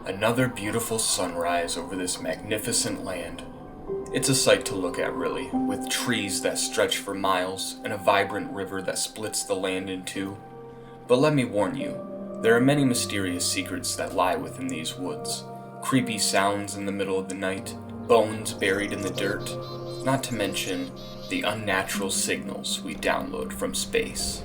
Another beautiful sunrise over this magnificent land. It's a sight to look at, really, with trees that stretch for miles and a vibrant river that splits the land in two. But let me warn you, there are many mysterious secrets that lie within these woods. Creepy sounds in the middle of the night, bones buried in the dirt, not to mention the unnatural signals we download from space.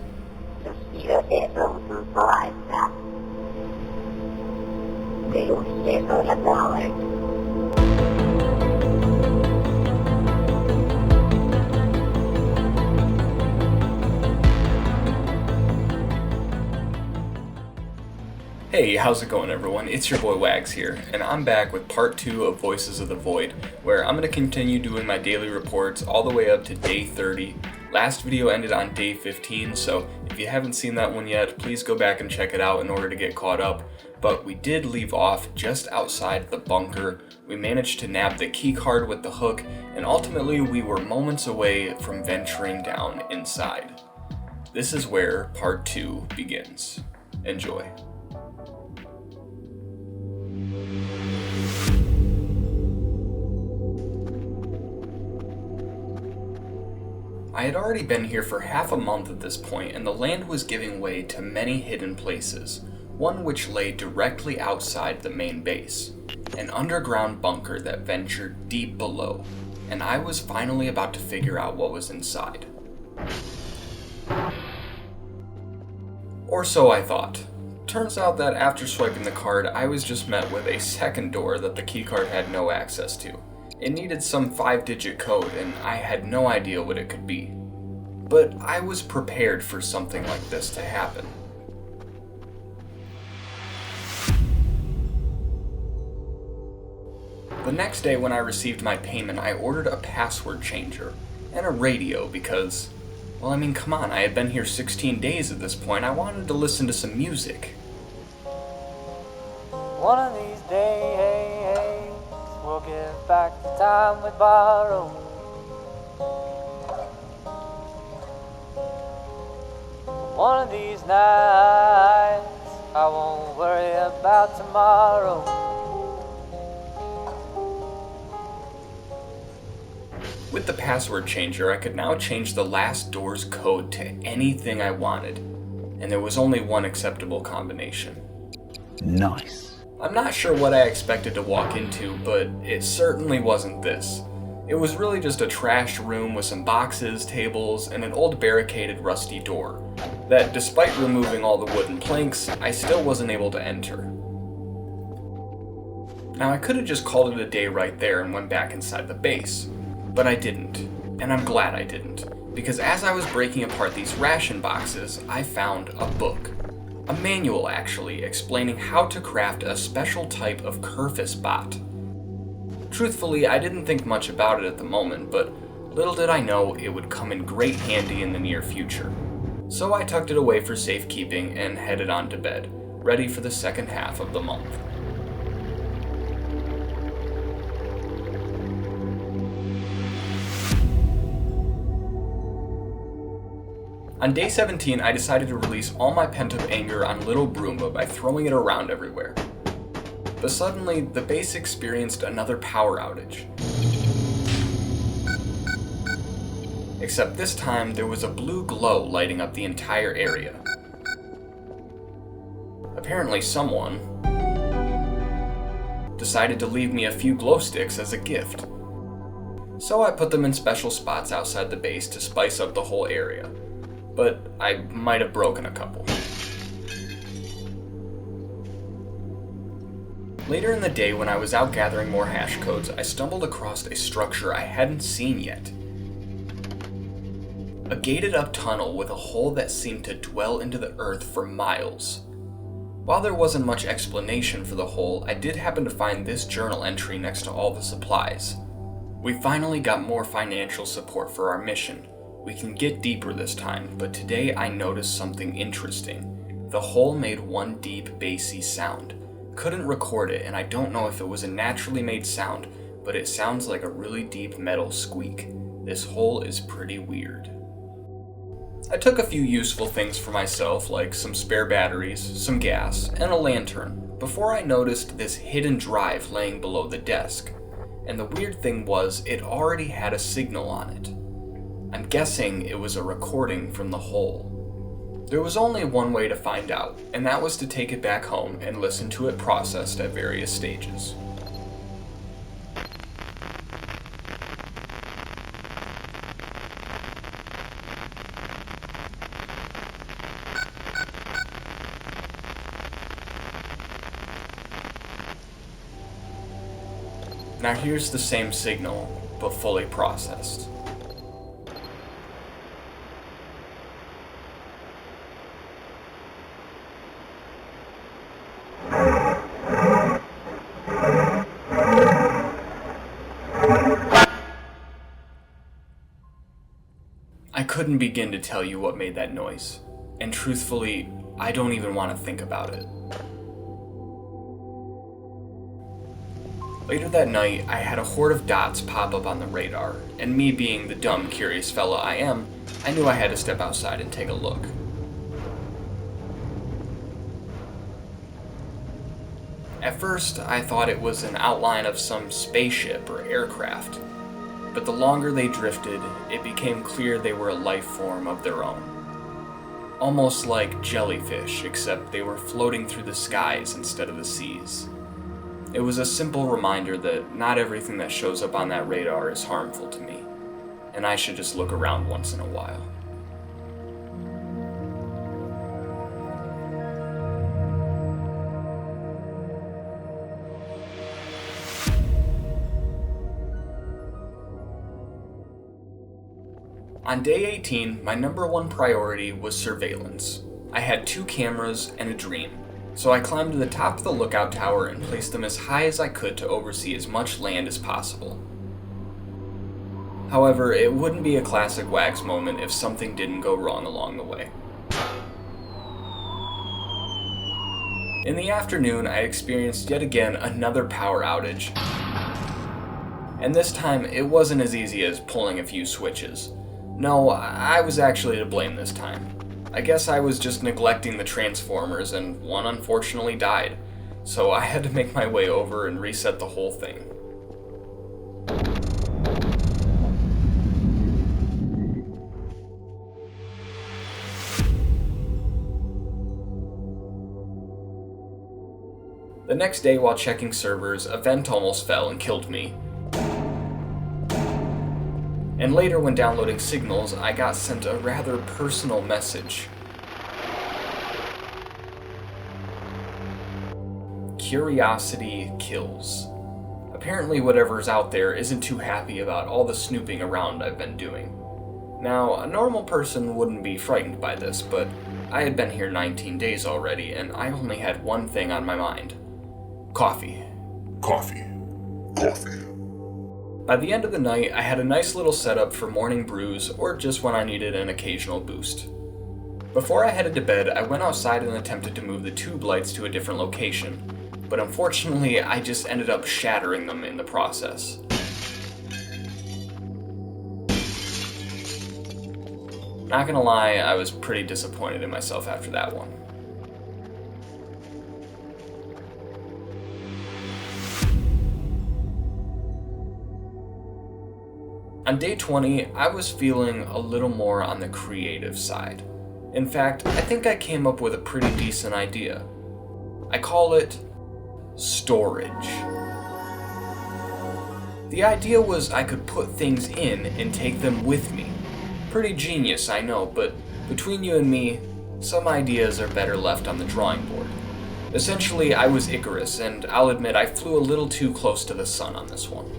Hey, how's it going everyone? It's your boy Wags here, and I'm back with part 2 of Voices of the Void, where I'm going to continue doing my daily reports all the way up to day 30. Last video ended on day 15, so if you haven't seen that one yet, please go back and check it out in order to get caught up. But we did leave off just outside the bunker. We managed to nab the key card with the hook, and ultimately we were moments away from venturing down inside. This is where part 2 begins. Enjoy. I had already been here for half a month at this point, and the land was giving way to many hidden places, one which lay directly outside the main base, an underground bunker that ventured deep below, and I was finally about to figure out what was inside. Or so I thought. Turns out that after swiping the card, I was just met with a second door that the keycard had no access to. It needed some 5-digit code, and I had no idea what it could be. But I was prepared for something like this to happen. The next day when I received my payment, I ordered a password changer and a radio because, well, I mean, come on, I had been here 16 days at this point. I wanted to listen to some music. One of these days, we'll give back the time we borrowed. One of these nights, I won't worry about tomorrow. With the password changer, I could now change the last door's code to anything I wanted, and there was only one acceptable combination. Nice. I'm not sure what I expected to walk into, but it certainly wasn't this. It was really just a trashed room with some boxes, tables, and an old barricaded rusty door that, despite removing all the wooden planks, I still wasn't able to enter. Now I could have just called it a day right there and went back inside the base, but I didn't, and I'm glad I didn't, because as I was breaking apart these ration boxes, I found a book. A manual, actually, explaining how to craft a special type of Kerfus bot. Truthfully, I didn't think much about it at the moment, but little did I know it would come in great handy in the near future. So I tucked it away for safekeeping and headed on to bed, ready for the second half of the month. On day 17, I decided to release all my pent-up anger on Little Broomba by throwing it around everywhere. But suddenly, the base experienced another power outage. Except this time, there was a blue glow lighting up the entire area. Apparently someone decided to leave me a few glow sticks as a gift. So I put them in special spots outside the base to spice up the whole area. But I might have broken a couple. Later in the day, when I was out gathering more hash codes, I stumbled across a structure I hadn't seen yet. A gated up tunnel with a hole that seemed to dwell into the earth for miles. While there wasn't much explanation for the hole, I did happen to find this journal entry next to all the supplies. We finally got more financial support for our mission. We can get deeper this time, but today I noticed something interesting. The hole made one deep, bassy sound. Couldn't record it, and I don't know if it was a naturally made sound, but it sounds like a really deep metal squeak. This hole is pretty weird. I took a few useful things for myself, like some spare batteries, some gas, and a lantern, before I noticed this hidden drive laying below the desk, and the weird thing was it already had a signal on it. I'm guessing it was a recording from the hole. There was only one way to find out, and that was to take it back home and listen to it processed at various stages. Now here's the same signal, but fully processed. I couldn't begin to tell you what made that noise, and truthfully, I don't even want to think about it. Later that night, I had a horde of dots pop up on the radar, and me being the dumb, curious fella I am, I knew I had to step outside and take a look. At first, I thought it was an outline of some spaceship or aircraft, but the longer they drifted, it became clear they were a life form of their own. Almost like jellyfish, except they were floating through the skies instead of the seas. It was a simple reminder that not everything that shows up on that radar is harmful to me, and I should just look around once in a while. On day 18, my number one priority was surveillance. I had 2 cameras and a dream. So I climbed to the top of the lookout tower and placed them as high as I could to oversee as much land as possible. However, it wouldn't be a classic Wags moment if something didn't go wrong along the way. In the afternoon, I experienced yet again another power outage. And this time, it wasn't as easy as pulling a few switches. No, I was actually to blame this time. I guess I was just neglecting the transformers and one unfortunately died, so I had to make my way over and reset the whole thing. The next day while checking servers, a vent almost fell and killed me. And later when downloading signals, I got sent a rather personal message. Curiosity kills. Apparently whatever's out there isn't too happy about all the snooping around I've been doing. Now, a normal person wouldn't be frightened by this, but I had been here 19 days already, and I only had one thing on my mind. Coffee. Coffee. Coffee. By the end of the night, I had a nice little setup for morning brews or just when I needed an occasional boost. Before I headed to bed, I went outside and attempted to move the tube lights to a different location, but unfortunately, I just ended up shattering them in the process. Not gonna lie, I was pretty disappointed in myself after that one. On day 20, I was feeling a little more on the creative side. In fact, I think I came up with a pretty decent idea. I call it storage. The idea was I could put things in and take them with me. Pretty genius, I know, but between you and me, some ideas are better left on the drawing board. Essentially, I was Icarus, and I'll admit I flew a little too close to the sun on this one.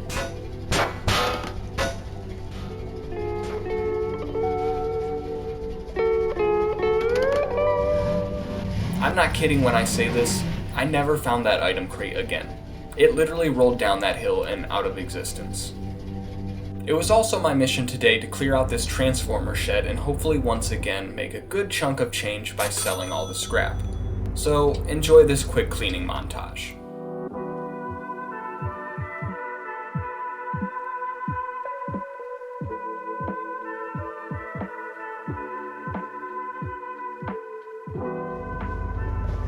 I'm not kidding when I say this, I never found that item crate again. It literally rolled down that hill and out of existence. It was also my mission today to clear out this transformer shed and hopefully once again make a good chunk of change by selling all the scrap. So enjoy this quick cleaning montage.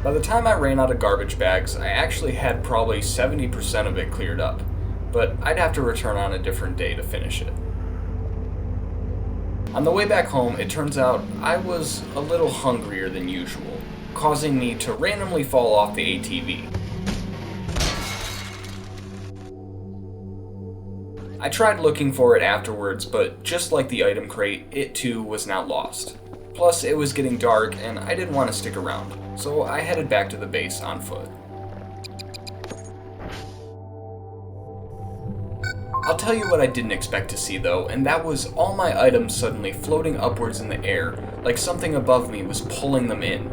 By the time I ran out of garbage bags, I actually had probably 70% of it cleared up, but I'd have to return on a different day to finish it. On the way back home, it turns out I was a little hungrier than usual, causing me to randomly fall off the ATV. I tried looking for it afterwards, but just like the item crate, it too was now lost. Plus, it was getting dark and I didn't want to stick around, so I headed back to the base on foot. I'll tell you what I didn't expect to see though, and that was all my items suddenly floating upwards in the air, like something above me was pulling them in.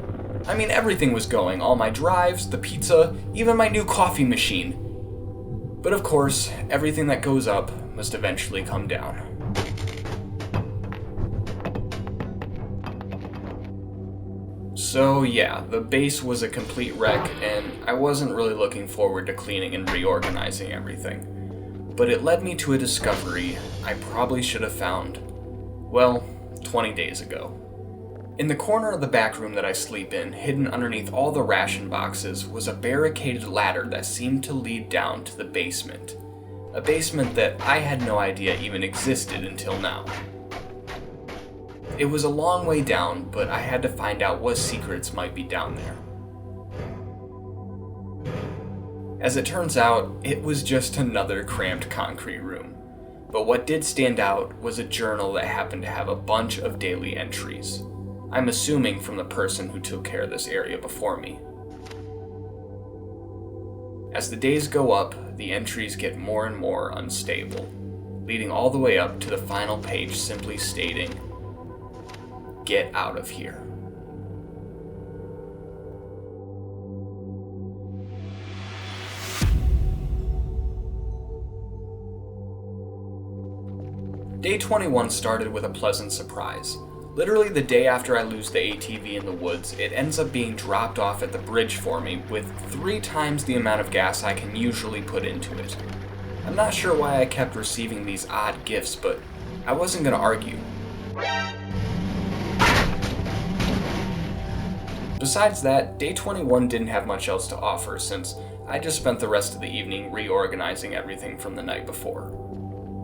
I mean, everything was going, all my drives, the pizza, even my new coffee machine. But of course, everything that goes up must eventually come down. So yeah, the base was a complete wreck, and I wasn't really looking forward to cleaning and reorganizing everything. But it led me to a discovery I probably should have found, well, 20 days ago. In the corner of the back room that I sleep in, hidden underneath all the ration boxes, was a barricaded ladder that seemed to lead down to the basement. A basement that I had no idea even existed until now. It was a long way down, but I had to find out what secrets might be down there. As it turns out, it was just another cramped concrete room. But what did stand out was a journal that happened to have a bunch of daily entries. I'm assuming from the person who took care of this area before me. As the days go up, the entries get more and more unstable, leading all the way up to the final page simply stating, "Get out of here." Day 21 started with a pleasant surprise. Literally the day after I lose the ATV in the woods, it ends up being dropped off at the bridge for me with 3 times the amount of gas I can usually put into it. I'm not sure why I kept receiving these odd gifts, but I wasn't gonna argue. Besides that, day 21 didn't have much else to offer since I just spent the rest of the evening reorganizing everything from the night before.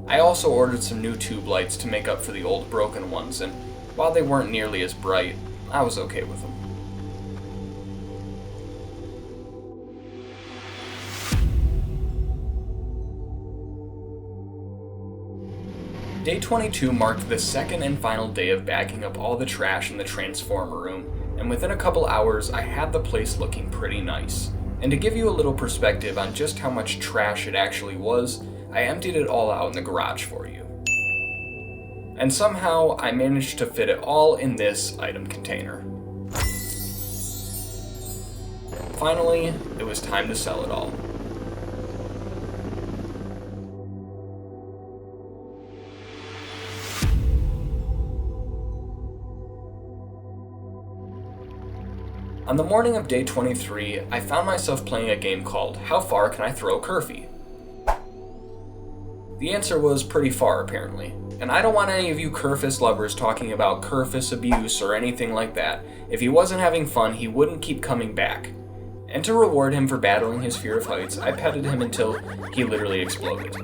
I also ordered some new tube lights to make up for the old broken ones, and while they weren't nearly as bright, I was okay with them. Day 22 marked the second and final day of bagging up all the trash in the transformer room, and within a couple hours I had the place looking pretty nice. And to give you a little perspective on just how much trash it actually was, I emptied it all out in the garage for you. And somehow I managed to fit it all in this item container. Finally, it was time to sell it all. On the morning of day 23, I found myself playing a game called How Far Can I Throw Curfy? The answer was pretty far, apparently. And I don't want any of you Curfus lovers talking about Curfus abuse or anything like that. If he wasn't having fun, he wouldn't keep coming back. And to reward him for battling his fear of heights, I petted him until he literally exploded.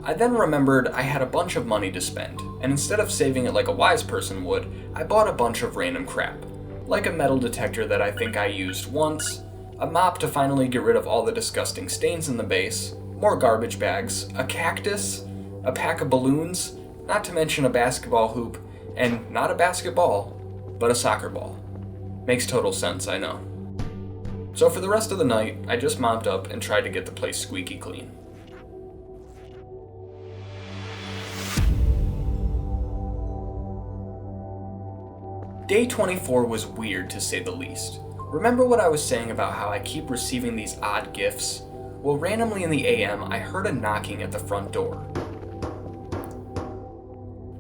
I then remembered I had a bunch of money to spend, and instead of saving it like a wise person would, I bought a bunch of random crap. Like a metal detector that I think I used once, a mop to finally get rid of all the disgusting stains in the base, more garbage bags, a cactus, a pack of balloons, not to mention a basketball hoop, and not a basketball, but a soccer ball. Makes total sense, I know. So for the rest of the night, I just mopped up and tried to get the place squeaky clean. Day 24 was weird to say the least. Remember what I was saying about how I keep receiving these odd gifts? Well, randomly in the AM, I heard a knocking at the front door.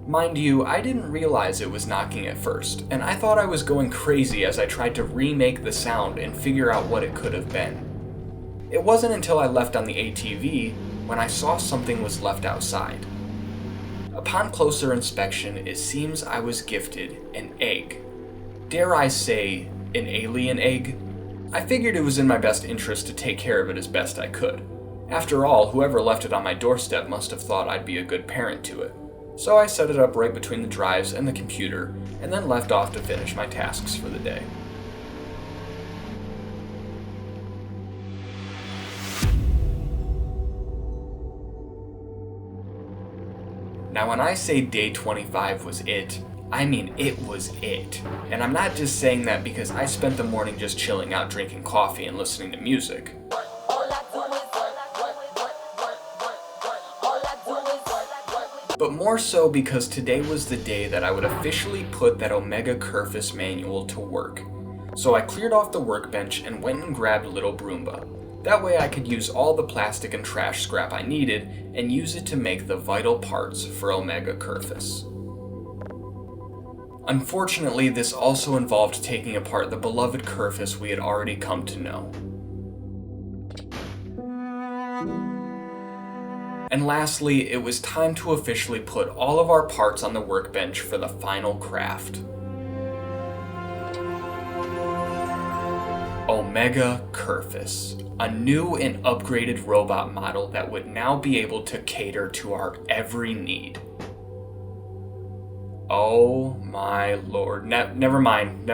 Mind you, I didn't realize it was knocking at first, and I thought I was going crazy as I tried to remake the sound and figure out what it could have been. It wasn't until I left on the ATV when I saw something was left outside. Upon closer inspection, it seems I was gifted an egg. dare I say, an alien egg. I figured it was in my best interest to take care of it as best I could. After all, whoever left it on my doorstep must have thought I'd be a good parent to it. So I set it up right between the drives and the computer, and then left off to finish my tasks for the day. Now when I say day 25 was it, I mean it was it. And I'm not just saying that because I spent the morning just chilling out drinking coffee and listening to music. But more so because today was the day that I would officially put that Omega Curfus manual to work. So I cleared off the workbench and went and grabbed Little Broomba. That way I could use all the plastic and trash scrap I needed and use it to make the vital parts for Omega Curfus. Unfortunately, this also involved taking apart the beloved Curfus we had already come to know. And lastly, it was time to officially put all of our parts on the workbench for the final craft. Omega Curfus, a new and upgraded robot model that would now be able to cater to our every need. Oh my lord. Never mind.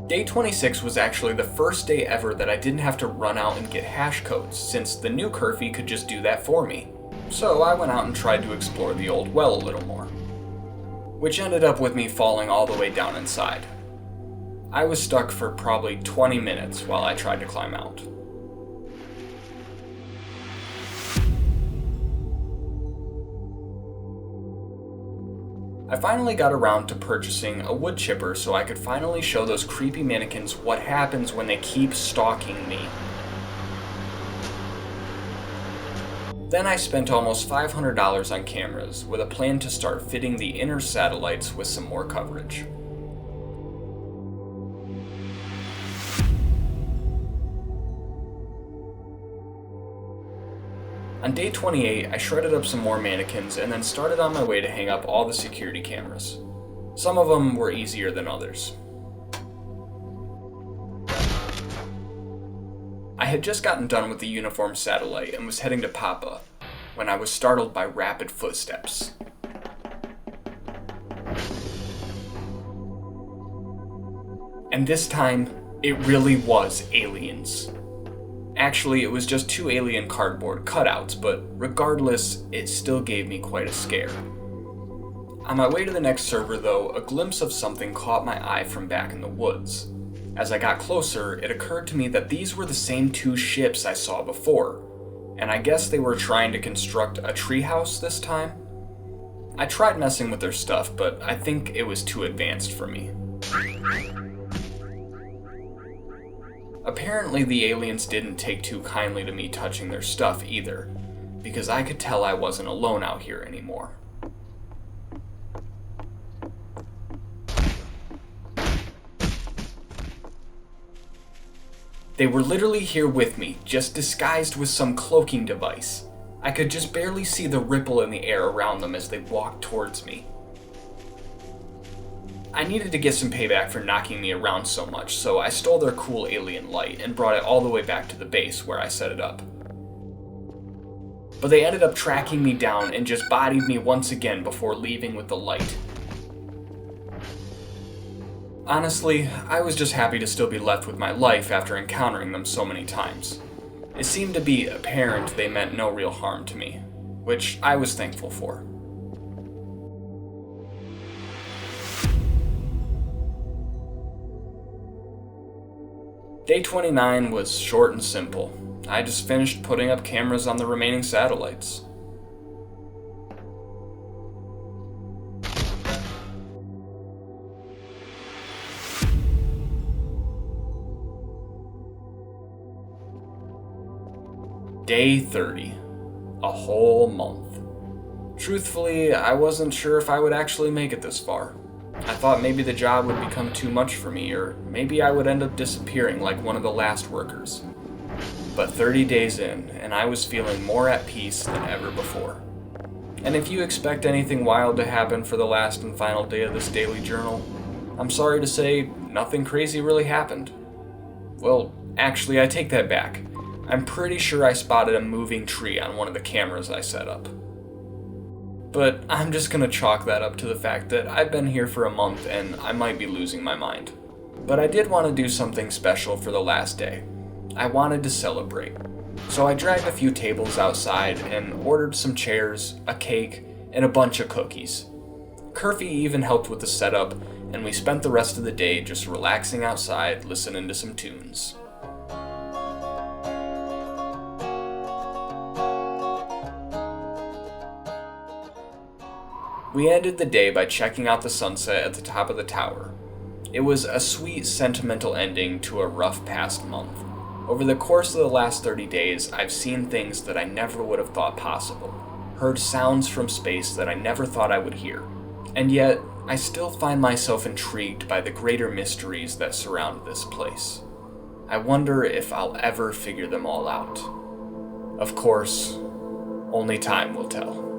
Day 26 was actually the first day ever that I didn't have to run out and get hash codes, since the new Curfy could just do that for me. So I went out and tried to explore the old well a little more, which ended up with me falling all the way down inside. I was stuck for probably 20 minutes while I tried to climb out. I finally got around to purchasing a wood chipper so I could finally show those creepy mannequins what happens when they keep stalking me. Then I spent almost $500 on cameras with a plan to start fitting the inner satellites with some more coverage. On day 28, I shredded up some more mannequins and then started on my way to hang up all the security cameras. Some of them were easier than others. I had just gotten done with the uniform satellite and was heading to Papa when I was startled by rapid footsteps. And this time, it really was aliens. Actually, it was just 2 alien cardboard cutouts, but regardless, it still gave me quite a scare. On my way to the next server, though, a glimpse of something caught my eye from back in the woods. As I got closer, it occurred to me that these were the same 2 ships I saw before, and I guess they were trying to construct a treehouse this time. I tried messing with their stuff, but I think it was too advanced for me. Apparently the aliens didn't take too kindly to me touching their stuff either, because I could tell I wasn't alone out here anymore. They were literally here with me, just disguised with some cloaking device. I could just barely see the ripple in the air around them as they walked towards me. I needed to get some payback for knocking me around so much, so I stole their cool alien light and brought it all the way back to the base where I set it up. But they ended up tracking me down and just bodied me once again before leaving with the light. Honestly, I was just happy to still be left with my life after encountering them so many times. It seemed to be apparent they meant no real harm to me, which I was thankful for. Day 29 was short and simple. I just finished putting up cameras on the remaining satellites. Day 30. A whole month. Truthfully, I wasn't sure if I would actually make it this far. I thought maybe the job would become too much for me, or maybe I would end up disappearing like one of the last workers. But 30 days in, and I was feeling more at peace than ever before. And if you expect anything wild to happen for the last and final day of this daily journal, I'm sorry to say, nothing crazy really happened. Well, actually, I take that back. I'm pretty sure I spotted a moving tree on one of the cameras I set up. But I'm just gonna chalk that up to the fact that I've been here for a month and I might be losing my mind. But I did want to do something special for the last day. I wanted to celebrate. So I dragged a few tables outside and ordered some chairs, a cake, and a bunch of cookies. Curfy even helped with the setup, and we spent the rest of the day just relaxing outside listening to some tunes. We ended the day by checking out the sunset at the top of the tower. It was a sweet, sentimental ending to a rough past month. Over the course of the last 30 days, I've seen things that I never would have thought possible, heard sounds from space that I never thought I would hear, and yet I still find myself intrigued by the greater mysteries that surround this place. I wonder if I'll ever figure them all out. Of course, only time will tell.